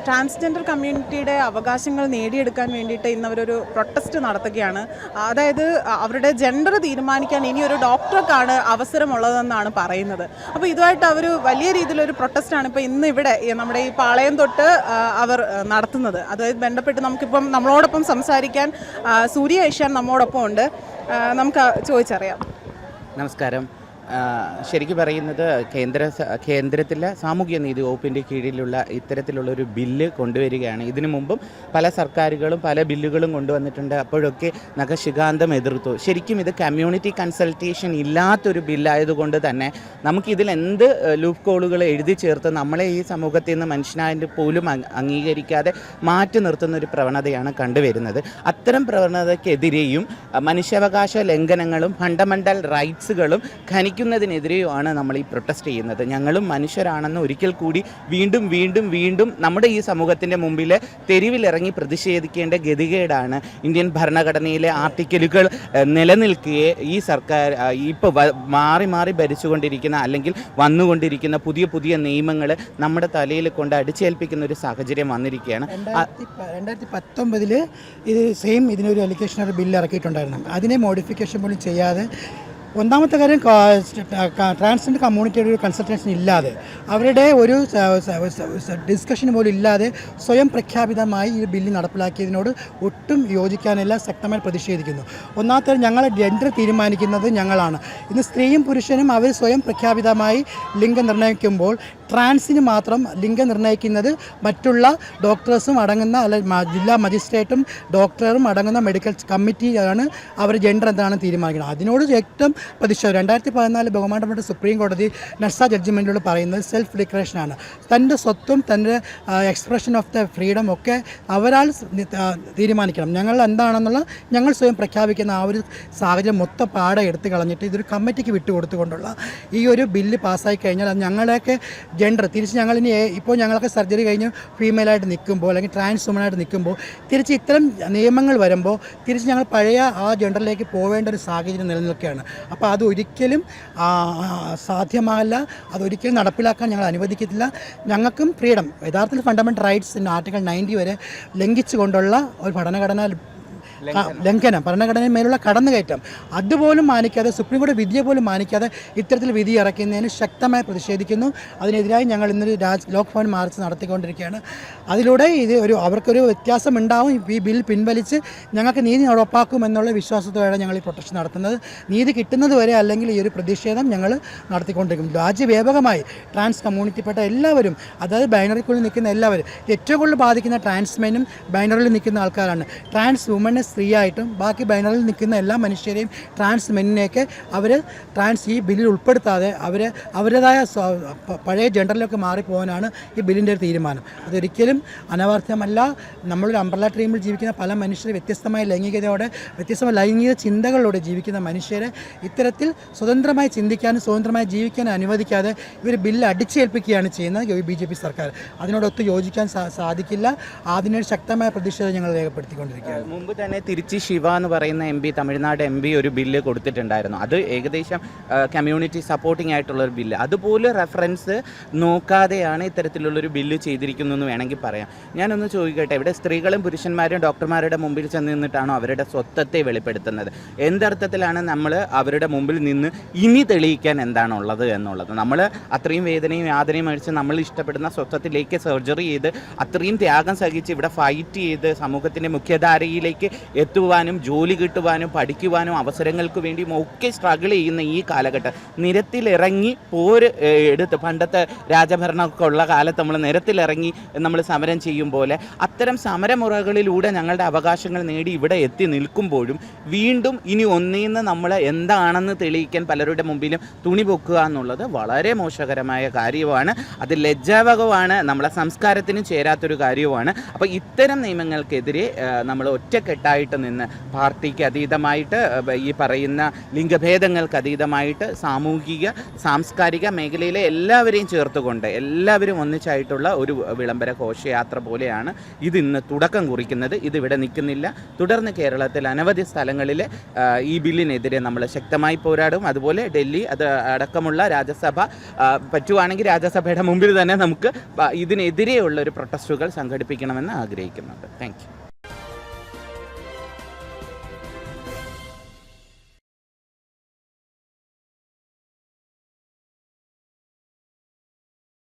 Transgender കമ്മ്യൂണിറ്റിയുടെ അവകാശങ്ങൾ നേടിയെടുക്കാൻ വേണ്ടിയിട്ട് ഇന്നവരൊരു പ്രൊട്ടസ്റ്റ് നടത്തുകയാണ്. അതായത് അവരുടെ ജെൻഡർ തീരുമാനിക്കാൻ ഇനി ഒരു ഡോക്ടർക്കാണ് അവസരമുള്ളതെന്നാണ് പറയുന്നത്. അപ്പോൾ ഇതുമായിട്ട് അവർ വലിയ രീതിയിലൊരു പ്രൊട്ടസ്റ്റാണ് ഇപ്പോൾ ഇന്ന് ഇവിടെ നമ്മുടെ ഈ പാളയം തൊട്ട് അവർ നടത്തുന്നത്. അതായത് ബന്ധപ്പെട്ട് നമുക്കിപ്പം നമ്മളോടൊപ്പം സംസാരിക്കാൻ സൂര്യ ഏഷ്യാൻ നമ്മോടൊപ്പം ഉണ്ട്. നമുക്ക് ചോദിച്ചറിയാം. നമസ്കാരം. ശരിക്കും പറയുന്നത് കേന്ദ്രത്തിലെ സാമൂഹ്യനീതി വകുപ്പിൻ്റെ കീഴിലുള്ള ഇത്തരത്തിലുള്ളൊരു ബില്ല് കൊണ്ടുവരികയാണ്. ഇതിനു മുമ്പും പല സർക്കാരുകളും പല ബില്ലുകളും കൊണ്ടുവന്നിട്ടുണ്ട്. അപ്പോഴൊക്കെ നഖശിഖാന്തം എതിർത്തു. ശരിക്കും ഇത് കമ്മ്യൂണിറ്റി കൺസൾട്ടേഷൻ ഇല്ലാത്തൊരു ബില്ലായതുകൊണ്ട് തന്നെ നമുക്കിതിൽ എന്ത് ലൂപ്പ് കോളുകൾ എഴുതി ചേർത്ത് നമ്മളെ ഈ സമൂഹത്തിൽ നിന്ന് മനുഷ്യനായിട്ട് പോലും അംഗീകരിക്കാതെ മാറ്റി നിർത്തുന്ന ഒരു പ്രവണതയാണ് കണ്ടുവരുന്നത്. അത്തരം പ്രവണതയ്ക്കെതിരെയും മനുഷ്യാവകാശ ലംഘനങ്ങളും ഫണ്ടമെൻ്റൽ റൈറ്റ്സുകളും ഖനിക്കുന്നതിനെതിരെയുമാണ് നമ്മൾ ഈ പ്രൊട്ടസ്റ്റ് ചെയ്യുന്നത്. ഞങ്ങളും മനുഷ്യരാണെന്ന് ഒരിക്കൽ കൂടി വീണ്ടും വീണ്ടും വീണ്ടും നമ്മുടെ ഈ സമൂഹത്തിൻ്റെ മുമ്പിൽ തെരുവിലിറങ്ങി പ്രതിഷേധിക്കേണ്ട ഗതികേടാണ് ഇന്ത്യൻ ഭരണഘടനയിലെ ആർട്ടിക്കിളുകൾ നിലനിൽക്കുകയെ ഈ സർക്കാർ ഇപ്പോൾ മാറി മാറി ഭരിച്ചുകൊണ്ടിരിക്കുന്ന അല്ലെങ്കിൽ വന്നുകൊണ്ടിരിക്കുന്ന പുതിയ പുതിയ നിയമങ്ങൾ നമ്മുടെ തലയിൽ കൊണ്ട് അടിച്ചേൽപ്പിക്കുന്ന ഒരു സാഹചര്യം വന്നിരിക്കുകയാണ്. 2019 ഇത് സെയിം ഇതിനൊരു അലിഗേഷനറി ബില്ല് ഇറക്കിയിട്ടുണ്ടായിരുന്നു. അതിനെ മോഡിഫിക്കേഷൻ പോലും ചെയ്യാതെ, ഒന്നാമത്തെ കാര്യം ട്രാൻസ്ജെൻഡർ കമ്മ്യൂണിറ്റിയുടെ ഒരു കൺസൾട്ടേഷൻ ഇല്ലാതെ, അവരുടെ ഒരു ഡിസ്കഷൻ പോലും ഇല്ലാതെ സ്വയം പ്രഖ്യാപിതമായി ഈ ബില്ല് നടപ്പിലാക്കിയതിനോട് ഒട്ടും യോജിക്കാനില്ല, ശക്തമായി പ്രതിഷേധിക്കുന്നു. ഒന്നാമത്തെ ഞങ്ങളെ ജെൻഡർ തീരുമാനിക്കുന്നത് ഞങ്ങളാണ്. ഇന്ന് സ്ത്രീയും പുരുഷനും അവർ സ്വയം പ്രഖ്യാപിതമായി ലിംഗം നിർണ്ണയിക്കുമ്പോൾ ട്രാൻസിന് മാത്രം ലിംഗം നിർണ്ണയിക്കുന്നത് മറ്റുള്ള ഡോക്ടേഴ്സും അടങ്ങുന്ന ജില്ലാ മജിസ്ട്രേറ്റും ഡോക്ടറും അടങ്ങുന്ന മെഡിക്കൽ കമ്മിറ്റിയാണ് അവർ ജെൻഡർ എന്താണെന്ന് തീരുമാനിക്കുന്നത്. അതിനോട് ഏറ്റവും പ്രതിഷേധം 2014 ബഹുമാനപ്പെട്ട സുപ്രീം കോടതി നർസ ജഡ്ജ്മെൻറ്റിലൂടെ പറയുന്നത് സെൽഫ് ഡിക്ലറേഷനാണ്. തൻ്റെ സ്വത്തും തൻ്റെ എക്സ്പ്രഷൻ ഓഫ് ദ ഫ്രീഡം ഒക്കെ അവരാൽ തീരുമാനിക്കണം. ഞങ്ങൾ എന്താണെന്നുള്ള ഞങ്ങൾ സ്വയം പ്രഖ്യാപിക്കുന്ന ആ ഒരു സാഹചര്യം മൊത്തം പാടെ എടുത്തു കളഞ്ഞിട്ട് ഇതൊരു കമ്മിറ്റിക്ക് വിട്ടുകൊടുത്തുകൊണ്ടുള്ള ഈ ഒരു ബില്ല് പാസ്സായി കഴിഞ്ഞാൽ അത് ഞങ്ങളെയൊക്കെ ജെൻഡർ തിരിച്ച് ഞങ്ങളിനി ഇപ്പോൾ ഞങ്ങളൊക്കെ സർജറി കഴിഞ്ഞ് ഫീമെയിലായിട്ട് നിൽക്കുമ്പോൾ അല്ലെങ്കിൽ ട്രാൻസ് വുമനായിട്ട് നിൽക്കുമ്പോൾ തിരിച്ച് ഇത്തരം നിയമങ്ങൾ വരുമ്പോൾ തിരിച്ച് ഞങ്ങൾ പഴയ ആ ജെൻഡറിലേക്ക് പോവേണ്ട ഒരു സാഹചര്യം നിലനിൽക്കുകയാണ്. അപ്പോൾ അതൊരിക്കലും സാധ്യമല്ല, അതൊരിക്കലും നടപ്പിലാക്കാൻ ഞങ്ങൾ അനുവദിക്കത്തില്ല. ഞങ്ങൾക്കും ഫ്രീഡം, യഥാർത്ഥത്തിൽ ഫണ്ടമെൻ്റൽ റൈറ്റ്സ് ആർട്ടിക്കിൾ 90 വരെ ലംഘിച്ചുകൊണ്ടുള്ള ഒരു ഭരണഘടനാ ലംഘനം, ഭരണഘടനയിൽ മേലുള്ള കടന്നുകയറ്റം അതുപോലും മാനിക്കാതെ, സുപ്രീം കോടതി വിധിയെ പോലും മാനിക്കാതെ ഇത്തരത്തിൽ വിധി ഇറക്കുന്നതിന് ശക്തമായി പ്രതിഷേധിക്കുന്നു. അതിനെതിരായി ഞങ്ങൾ ഇന്നൊരു ലോക്ഭവൻ മാർച്ച് നടത്തിക്കൊണ്ടിരിക്കുകയാണ്. അതിലൂടെ അവർക്കൊരു വ്യത്യാസം ഉണ്ടാവും. ഈ ബിൽ പിൻവലിച്ച് ഞങ്ങൾക്ക് നീതി ഉറപ്പാക്കുമെന്നുള്ള വിശ്വാസത്തോടെ ഞങ്ങൾ ഈ പ്രൊട്ടസ്റ്റ് നടത്തുന്നത്. നീതി കിട്ടുന്നത് വരെ അല്ലെങ്കിൽ ഈ ഒരു പ്രതിഷേധം ഞങ്ങൾ നടത്തിക്കൊണ്ടിരിക്കും. രാജ്യവ്യാപകമായി ട്രാൻസ് കമ്മ്യൂണിറ്റിപ്പെട്ട എല്ലാവരും, അതായത് ബൈനറിക്കുള്ളിൽ നിൽക്കുന്ന എല്ലാവരും, ഏറ്റവും കൂടുതൽ ബാധിക്കുന്ന ട്രാൻസ്മെനും ബൈനറിൽ നിൽക്കുന്ന ആൾക്കാരാണ്. ട്രാൻസ് വുമനെ സ്ത്രീയായിട്ടും ബാക്കി ബൈനറിൽ നിൽക്കുന്ന എല്ലാ മനുഷ്യരെയും ട്രാൻസ് മെന്നിനെയൊക്കെ അവർ ഈ ബില്ലിൽ ഉൾപ്പെടുത്താതെ അവരുടേതായ പഴയ ജെൻഡറിലൊക്കെ മാറിപ്പോകാനാണ് ഈ ബില്ലിൻ്റെ ഒരു തീരുമാനം. അതൊരിക്കലും അനവാർത്ഥ്യമല്ല. നമ്മളൊരു അംബ്രല്ല ട്രീമിൽ ജീവിക്കുന്ന പല മനുഷ്യർ വ്യത്യസ്തമായ ലൈംഗികതയോടെ, വ്യത്യസ്തമായ ലൈംഗിക ചിന്തകളിലൂടെ ജീവിക്കുന്ന മനുഷ്യരെ ഇത്തരത്തിൽ സ്വതന്ത്രമായി ചിന്തിക്കാനും സ്വതന്ത്രമായി ജീവിക്കാനും അനുവദിക്കാതെ ഇവർ ബില്ല് അടിച്ചേൽപ്പിക്കുകയാണ് ചെയ്യുന്നത് BJP സർക്കാർ. അതിനോടൊത്ത് യോജിക്കാൻ സാധിക്കില്ല. അതിനൊരു ശക്തമായ പ്രതിഷേധം ഞങ്ങൾ രേഖപ്പെടുത്തിക്കൊണ്ടിരിക്കുകയാണ്. മുമ്പ് തന്നെ തിരുച്ചി ശിവ എന്ന് പറയുന്ന MP, തമിഴ്നാട് MP ഒരു ബില്ല് കൊടുത്തിട്ടുണ്ടായിരുന്നു. അത് ഏകദേശം കമ്മ്യൂണിറ്റി സപ്പോർട്ടിംഗ് ആയിട്ടുള്ളൊരു ബില്ല്. അതുപോലെ റെഫറൻസ് നോക്കാതെയാണ് ഇത്തരത്തിലുള്ളൊരു ബില്ല് ചെയ്തിരിക്കുന്നതെന്ന് വേണമെങ്കിൽ പറയാം. ഞാനൊന്ന് ചോദിക്കട്ടെ, ഇവിടെ സ്ത്രീകളും പുരുഷന്മാരും ഡോക്ടർമാരുടെ മുമ്പിൽ ചെന്ന് നിന്നിട്ടാണോ അവരുടെ സ്വത്വത്തെ വെളിപ്പെടുത്തുന്നത്? എന്തർത്ഥത്തിലാണ് നമ്മൾ അവരുടെ മുമ്പിൽ നിന്ന് ഇനി തെളിയിക്കാൻ എന്താണുള്ളത് എന്നുള്ളത്? നമ്മൾ അത്രയും വേദനയും യാതനയും അടിച്ച് നമ്മൾ ഇഷ്ടപ്പെടുന്ന സ്വത്വത്തിലേക്ക് സർജറി ചെയ്ത് അത്രയും ത്യാഗം സഹിച്ച് ഇവിടെ ഫൈറ്റ് ചെയ്ത് സമൂഹത്തിൻ്റെ മുഖ്യധാരയിലേക്ക് എത്തുവാനും ജോലി കിട്ടുവാനും പഠിക്കുവാനും അവസരങ്ങൾക്ക് വേണ്ടിയും ഒക്കെ സ്ട്രഗിൾ ചെയ്യുന്ന ഈ കാലഘട്ടം നിരത്തിലിറങ്ങി എടുത്ത് പണ്ടത്തെ രാജഭരണമൊക്കെ ഉള്ള കാലത്ത് നമ്മൾ നിരത്തിലിറങ്ങി നമ്മൾ സമരം ചെയ്യും പോലെ അത്തരം സമരമുറകളിലൂടെ ഞങ്ങളുടെ അവകാശങ്ങൾ നേടി ഇവിടെ എത്തി നിൽക്കുമ്പോഴും വീണ്ടും ഇനി ഒന്നീന്ന് നമ്മൾ എന്താണെന്ന് തെളിയിക്കാൻ പലരുടെ മുമ്പിലും തുണി പൊക്കുക എന്നുള്ളത് വളരെ മോശകരമായ കാര്യമാണ്. അത് ലജ്ജാവകമാണ്, നമ്മളെ സംസ്കാരത്തിന് ചേരാത്തൊരു കാര്യവുമാണ്. അപ്പോൾ ഇത്തരം നിയമങ്ങൾക്കെതിരെ നമ്മൾ ഒറ്റക്കെട്ടായി ഒന്നായിട്ട് നിന്ന് പാർട്ടിക്ക് അതീതമായിട്ട് ഈ പറയുന്ന ലിംഗഭേദങ്ങൾക്ക് അതീതമായിട്ട് സാമൂഹിക സാംസ്കാരിക മേഖലയിലെ എല്ലാവരെയും ചേർത്തുകൊണ്ട് എല്ലാവരും ഒന്നിച്ചായിട്ടുള്ള ഒരു വിളംബര ഘോഷയാത്ര പോലെയാണ് ഇതിന്ന് തുടക്കം കുറിക്കുന്നത്. ഇതിവിടെ നിൽക്കുന്നില്ല. തുടർന്ന് കേരളത്തിൽ അനവധി സ്ഥലങ്ങളിൽ ഈ ബില്ലിനെതിരെ നമ്മൾ ശക്തമായി പോരാടും. അതുപോലെ ഡൽഹി അത് അടക്കമുള്ള രാജ്യസഭ പറ്റുവാണെങ്കിൽ രാജ്യസഭയുടെ മുമ്പിൽ തന്നെ നമുക്ക് ഇതിനെതിരെയുള്ള ഒരു പ്രൊട്ടസ്റ്റുകൾ സംഘടിപ്പിക്കണമെന്ന് ആഗ്രഹിക്കുന്നുണ്ട്. Thank you.